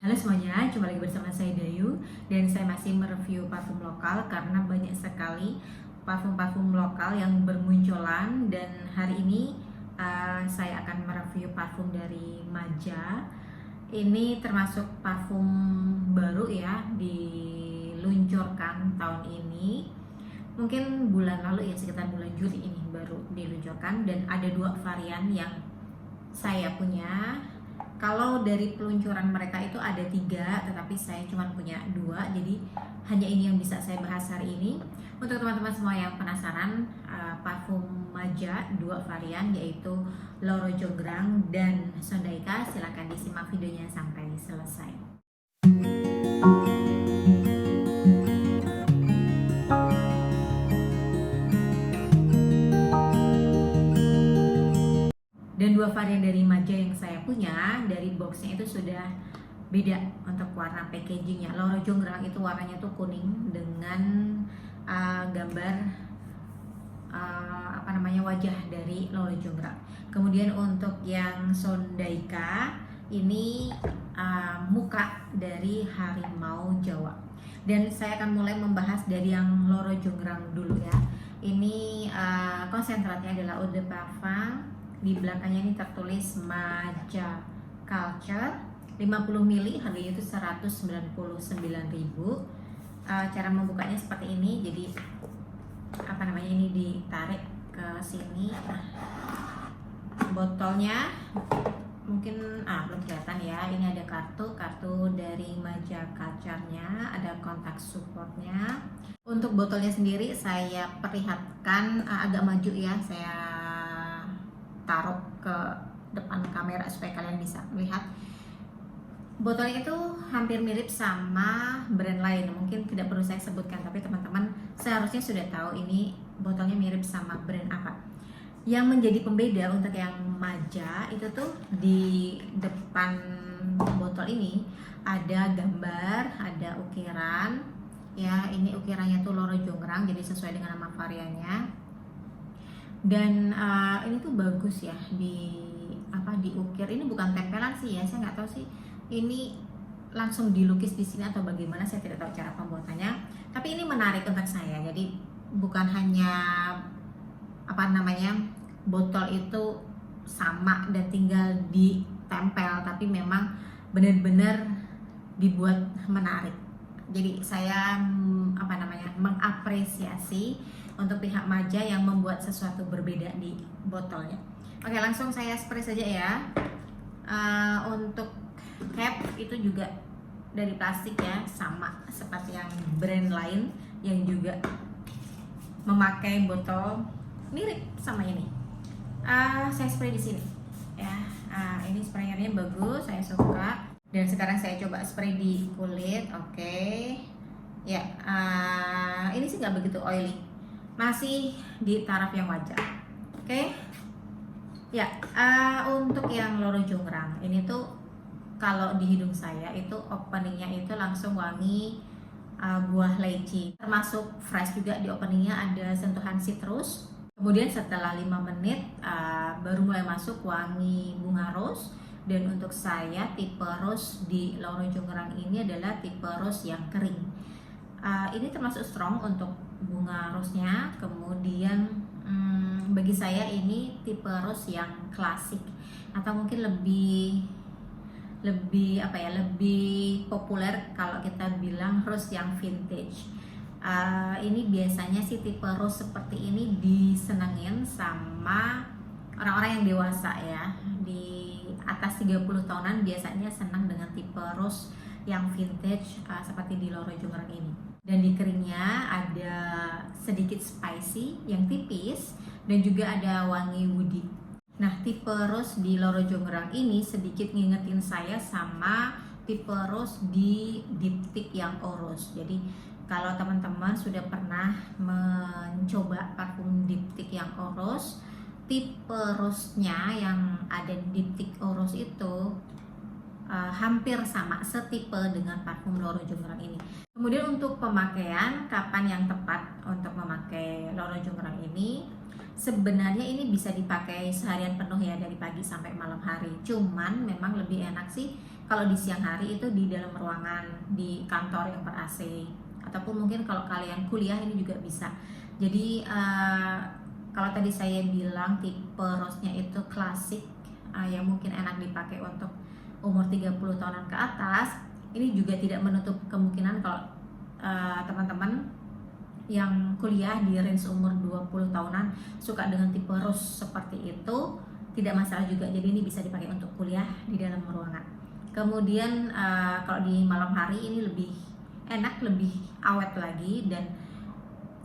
Halo semuanya, jumpa lagi bersama saya Dayu. Dan saya masih mereview parfum lokal karena banyak sekali parfum-parfum lokal yang bermunculan. Dan hari ini saya akan mereview parfum dari Maja. Ini termasuk parfum baru ya, diluncurkan tahun ini. Mungkin bulan lalu ya, sekitar bulan Juli ini baru diluncurkan. Dan ada 2 varian yang saya punya. Kalau dari peluncuran mereka itu ada 3, tetapi saya cuma punya 2, jadi hanya ini yang bisa saya bahas hari ini. Untuk teman-teman semua yang penasaran, parfum Maja 2 varian, yaitu Loro Jonggrang dan Sondaika, silahkan disimak videonya sampai selesai. Dan 2 varian dari Maja yang saya punya, dari boxnya itu sudah beda untuk warna packagingnya. Loro Jonggrang itu warnanya tuh kuning dengan gambar wajah dari Loro Jonggrang. Kemudian untuk yang Sondaika ini muka dari harimau Jawa. Dan saya akan mulai membahas dari yang Loro Jonggrang dulu ya. Ini konsentratnya adalah eau de parfum. Di belakangnya ini tertulis Maja Culture 50 ml, harganya itu 199.000. Cara membukanya seperti ini. Jadi ini ditarik ke sini. Nah, botolnya mungkin belum kelihatan ya. Ini ada kartu dari Maja Culture-nya, ada kontak supportnya. Untuk botolnya sendiri saya perlihatkan agak maju ya, saya taruh ke depan kamera supaya kalian bisa melihat. Botolnya itu hampir mirip sama brand lain, mungkin tidak perlu saya sebutkan, tapi teman-teman seharusnya sudah tahu ini botolnya mirip sama brand apa. Yang menjadi pembeda untuk yang Maja itu tuh di depan botol ini ada gambar, ada ukiran ya. Ini ukirannya tuh Loro Jonggrang, jadi sesuai dengan nama variannya. Dan ini tuh bagus ya, diukir. Ini bukan tempelan sih ya, saya nggak tahu sih ini langsung dilukis di sini atau bagaimana, saya tidak tahu cara pembuatannya. Tapi ini menarik untuk saya. Jadi bukan hanya botol itu sama dan tinggal ditempel, tapi memang benar-benar dibuat menarik. Jadi saya mengapresiasi untuk pihak Maja yang membuat sesuatu berbeda di botolnya. Oke, langsung saya spray saja ya. Untuk cap itu juga dari plastik ya, sama seperti yang brand lain yang juga memakai botol mirip sama ini. Saya spray di sini ya. Ini sprayernya bagus, saya suka. Dan sekarang saya coba spray di kulit. Oke. Ya, ini sih nggak begitu oily, masih di taraf yang wajar. Oke. Ya, untuk yang Loro Jonggrang ini tuh kalau di hidung saya itu openingnya itu langsung wangi buah leci, termasuk fresh juga. Di openingnya ada sentuhan citrus. Kemudian setelah 5 menit baru mulai masuk wangi bunga rose. Dan untuk saya tipe rose di Loro Jonggrang ini adalah tipe rose yang kering. Ini termasuk strong untuk bunga rose-nya. Kemudian bagi saya ini tipe rose yang klasik, atau mungkin lebih populer kalau kita bilang rose yang vintage. Ini biasanya sih tipe rose seperti ini disenengin sama orang-orang yang dewasa ya, di atas 30 tahunan biasanya senang dengan tipe rose yang vintage seperti di Loro Jonggrang ini. Dan di keringnya ada sedikit spicy yang tipis dan juga ada wangi woody. Nah, tipe rose di Loro Jonggrang ini sedikit ngingetin saya sama tipe rose di diptyque yang Oros. Jadi kalau teman-teman sudah pernah mencoba parfum diptyque yang Oros, tipe rose-nya yang ada di diptyque Oros itu hampir sama, setipe dengan parfum Loro Jonggrang ini. Kemudian untuk pemakaian, kapan yang tepat untuk memakai Loro Jonggrang ini? Sebenarnya ini bisa dipakai seharian penuh ya, dari pagi sampai malam hari. Cuman memang lebih enak sih kalau di siang hari itu di dalam ruangan di kantor yang ber AC, ataupun mungkin kalau kalian kuliah ini juga bisa. Jadi kalau tadi saya bilang tipe rosnya itu klasik, yang mungkin enak dipakai untuk umur 30 tahunan ke atas, ini juga tidak menutup kemungkinan kalau teman-teman yang kuliah di range umur 20 tahunan suka dengan tipe rose seperti itu, tidak masalah juga. Jadi ini bisa dipakai untuk kuliah di dalam ruangan. Kemudian kalau di malam hari ini lebih enak, lebih awet lagi, dan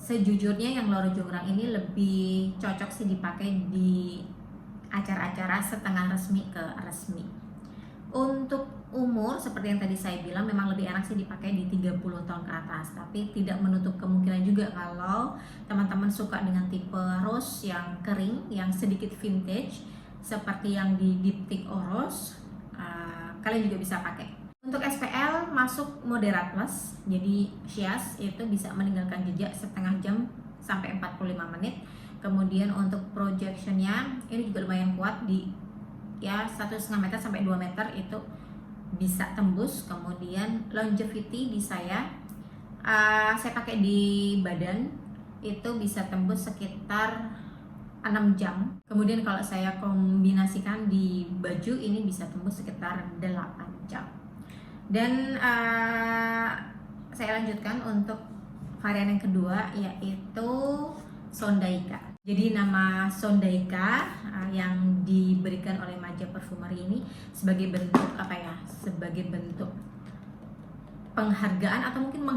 sejujurnya yang Loro Jonggrang ini lebih cocok sih dipakai di acara-acara setengah resmi ke resmi. Untuk umur seperti yang tadi saya bilang memang lebih enak sih dipakai di 30 tahun ke atas, tapi tidak menutup kemungkinan juga kalau teman-teman suka dengan tipe rose yang kering, yang sedikit vintage seperti yang di Diptyque Eau Rose, kalian juga bisa pakai. Untuk SPL masuk moderate plus, jadi Shias itu bisa meninggalkan jejak setengah jam sampai 45 menit. Kemudian untuk projectionnya ini juga lumayan kuat, di ya 1,5 meter sampai 2 meter itu bisa tembus. Kemudian longevity di saya pakai di badan itu bisa tembus sekitar 6 jam. Kemudian kalau saya kombinasikan di baju ini bisa tembus sekitar 8 jam. Dan saya lanjutkan untuk varian yang kedua, yaitu Sondaika. Jadi nama Sondaika yang diberikan oleh Maja Perfumery ini sebagai bentuk apa ya? Sebagai bentuk penghargaan atau mungkin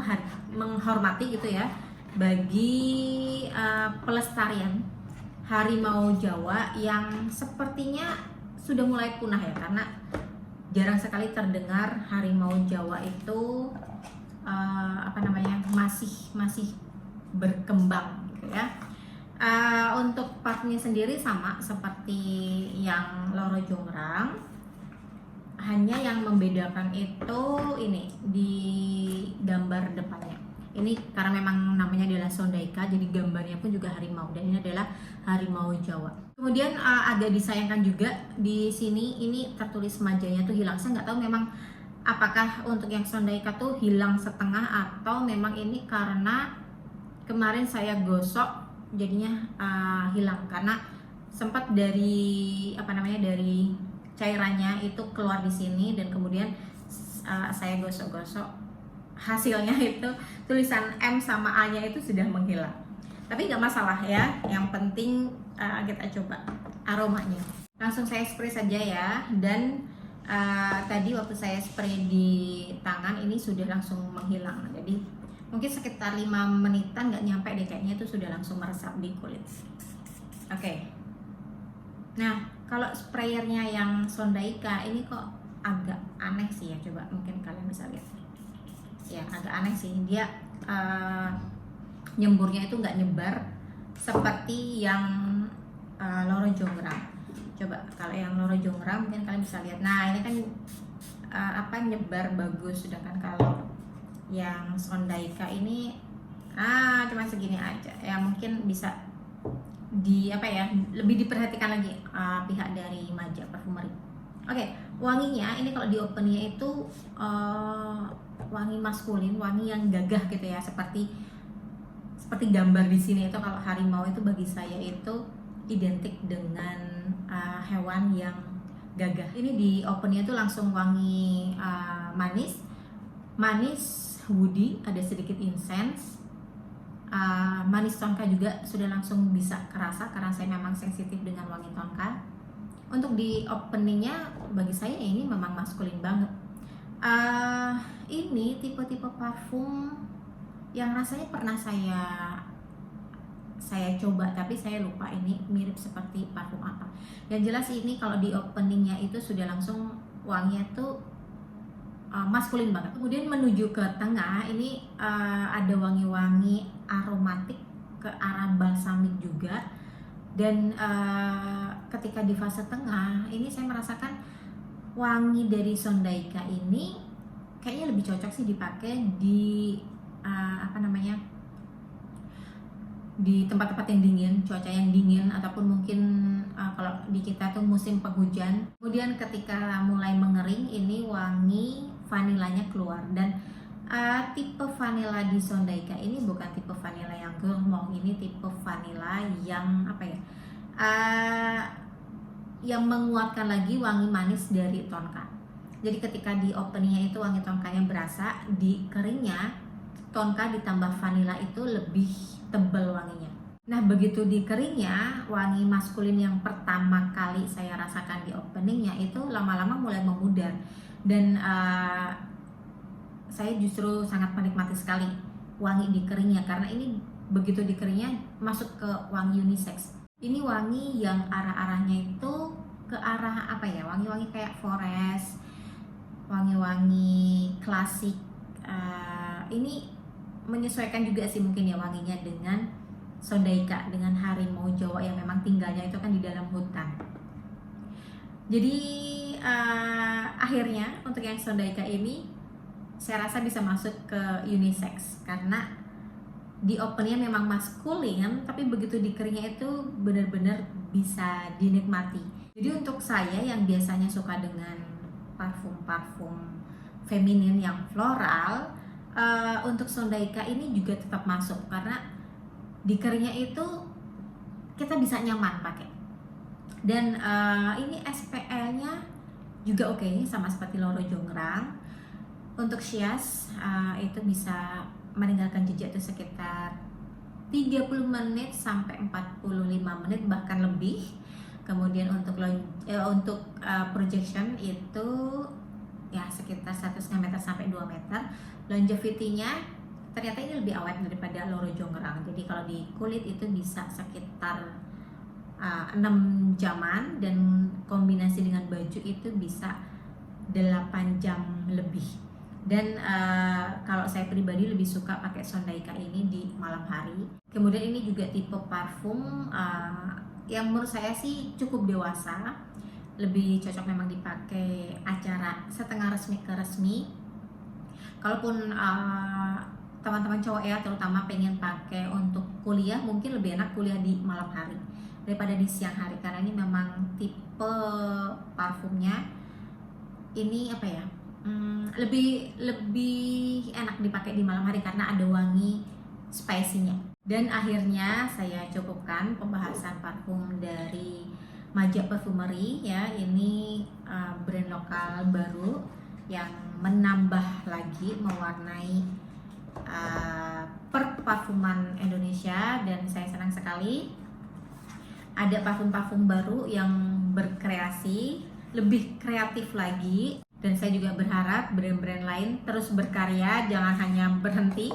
menghormati gitu ya, bagi pelestarian harimau Jawa yang sepertinya sudah mulai punah ya, karena jarang sekali terdengar harimau Jawa itu masih berkembang gitu ya. Untuk parfumnya sendiri sama seperti yang Loro Jonggrang, hanya yang membedakan itu ini di gambar depannya. Ini karena memang namanya adalah Sondaika, jadi gambarnya pun juga harimau, dan ini adalah harimau Jawa. Kemudian agak disayangkan juga di sini ini tertulis majanya tuh hilang. Saya nggak tahu memang apakah untuk yang Sondaika tuh hilang setengah atau memang ini karena kemarin saya gosok jadinya hilang, karena sempat dari dari cairannya itu keluar di sini, dan kemudian saya gosok-gosok, hasilnya itu tulisan M sama A-nya itu sudah menghilang. Tapi nggak masalah ya, yang penting kita coba aromanya. Langsung saya spray saja ya, dan tadi waktu saya spray di tangan ini sudah langsung menghilang. Jadi mungkin sekitar 5 menitan, nggak nyampe deh kayaknya, itu sudah langsung meresap di kulit. Oke. Nah, kalau sprayernya yang Sondaika ini kok agak aneh sih ya, coba mungkin kalian bisa lihat. Ya, agak aneh sih, dia nyemburnya itu nggak nyebar seperti yang Loro Jonggrang. Coba kalau yang Loro Jonggrang mungkin kalian bisa lihat. Nah, ini kan nyebar bagus, sedangkan kalau yang Sondaika ini cuma segini aja ya. Mungkin bisa lebih diperhatikan lagi pihak dari Maja Perfumery. Oke, wanginya ini kalau di opennya itu wangi maskulin, wangi yang gagah gitu ya, seperti gambar di sini itu. Kalau harimau itu bagi saya itu identik dengan hewan yang gagah. Ini di opennya itu langsung wangi manis woody, ada sedikit incense, manis tonka juga sudah langsung bisa kerasa karena saya memang sensitif dengan wangi tonka. Untuk di openingnya bagi saya ini memang maskulin banget. Ini tipe-tipe parfum yang rasanya pernah saya coba, tapi saya lupa ini mirip seperti parfum apa. Yang jelas ini kalau di openingnya itu sudah langsung wanginya tuh maskulin banget. Kemudian menuju ke tengah ini ada wangi-wangi aromatik ke arah balsamik juga, dan ketika di fase tengah ini saya merasakan wangi dari Sondaika ini kayaknya lebih cocok sih dipakai di di tempat-tempat yang dingin, cuaca yang dingin, ataupun mungkin kalau di kita tuh musim penghujan. Kemudian ketika mulai mengering ini wangi vanilanya keluar, dan tipe vanila di Sondaika ini bukan tipe vanila yang gourmand, ini tipe vanila yang apa ya, yang menguatkan lagi wangi manis dari tonka. Jadi ketika di openingnya itu wangi tonkanya berasa, di keringnya tonka ditambah vanila itu lebih tebal wanginya. Nah begitu di keringnya, wangi maskulin yang pertama kali saya rasakan di openingnya itu lama-lama mulai memudar, dan saya justru sangat menikmati sekali wangi di keringnya, karena ini begitu di keringnya masuk ke wangi unisex. Ini wangi yang arah-arahnya itu ke arah apa ya, wangi-wangi kayak forest, wangi-wangi klasik. Ini menyesuaikan juga sih mungkin ya wanginya dengan Sondaika, dengan harimau Jawa yang memang tinggalnya itu kan di dalam hutan. Jadi akhirnya untuk yang Sondaika ini saya rasa bisa masuk ke unisex, karena di opennya memang maskulin, tapi begitu di keringnya itu benar-benar bisa dinikmati. Jadi untuk saya yang biasanya suka dengan parfum-parfum feminin yang floral, untuk Sondaika ini juga tetap masuk, karena di keringnya itu kita bisa nyaman pakai. Dan ini SPL-nya juga oke, sama seperti Loro Jonggrang. Untuk Shias itu bisa meninggalkan jejak itu sekitar 30 menit sampai 45 menit bahkan lebih. Kemudian untuk projection itu ya sekitar 1,5 meter sampai 2 meter. Longevity-nya ternyata ini lebih awet daripada Loro Jonggrang. Jadi kalau di kulit itu bisa sekitar 6 jaman, dan kombinasi dengan baju itu bisa 8 jam lebih. Dan kalau saya pribadi lebih suka pakai Sondaika ini di malam hari. Kemudian ini juga tipe parfum yang menurut saya sih cukup dewasa, lebih cocok memang dipakai acara setengah resmi ke resmi. Kalaupun teman-teman cowok ya terutama pengen pakai untuk kuliah, mungkin lebih enak kuliah di malam hari daripada di siang hari, karena ini memang tipe parfumnya ini apa ya, lebih enak dipakai di malam hari karena ada wangi spicy-nya. Dan akhirnya saya cukupkan pembahasan parfum dari Maja Perfumery ya. Ini brand lokal baru yang menambah lagi, mewarnai perparfuman Indonesia, dan saya senang sekali ada parfum-parfum baru yang berkreasi, lebih kreatif lagi. Dan saya juga berharap brand-brand lain terus berkarya, jangan hanya berhenti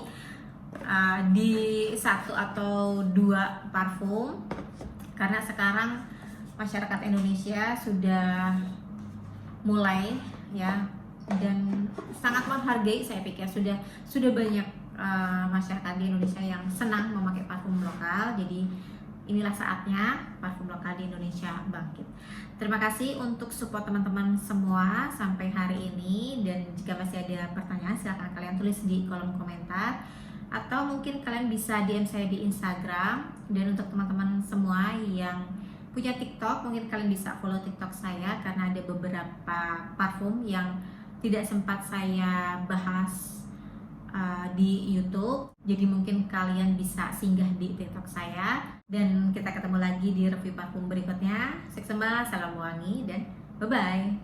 di 1 atau 2 parfum, karena sekarang masyarakat Indonesia sudah mulai ya, dan sangat menghargai, saya pikir sudah banyak masyarakat di Indonesia yang senang memakai parfum lokal. Jadi inilah saatnya parfum lokal di Indonesia bangkit. Terima kasih untuk support teman-teman semua sampai hari ini, dan jika masih ada pertanyaan silahkan kalian tulis di kolom komentar, atau mungkin kalian bisa DM saya di Instagram. Dan untuk teman-teman semua yang punya TikTok, mungkin kalian bisa follow TikTok saya, karena ada beberapa parfum yang tidak sempat saya bahas di YouTube. Jadi mungkin kalian bisa singgah di TikTok saya, dan kita ketemu lagi di review parfum berikutnya. Salam wangi dan bye-bye.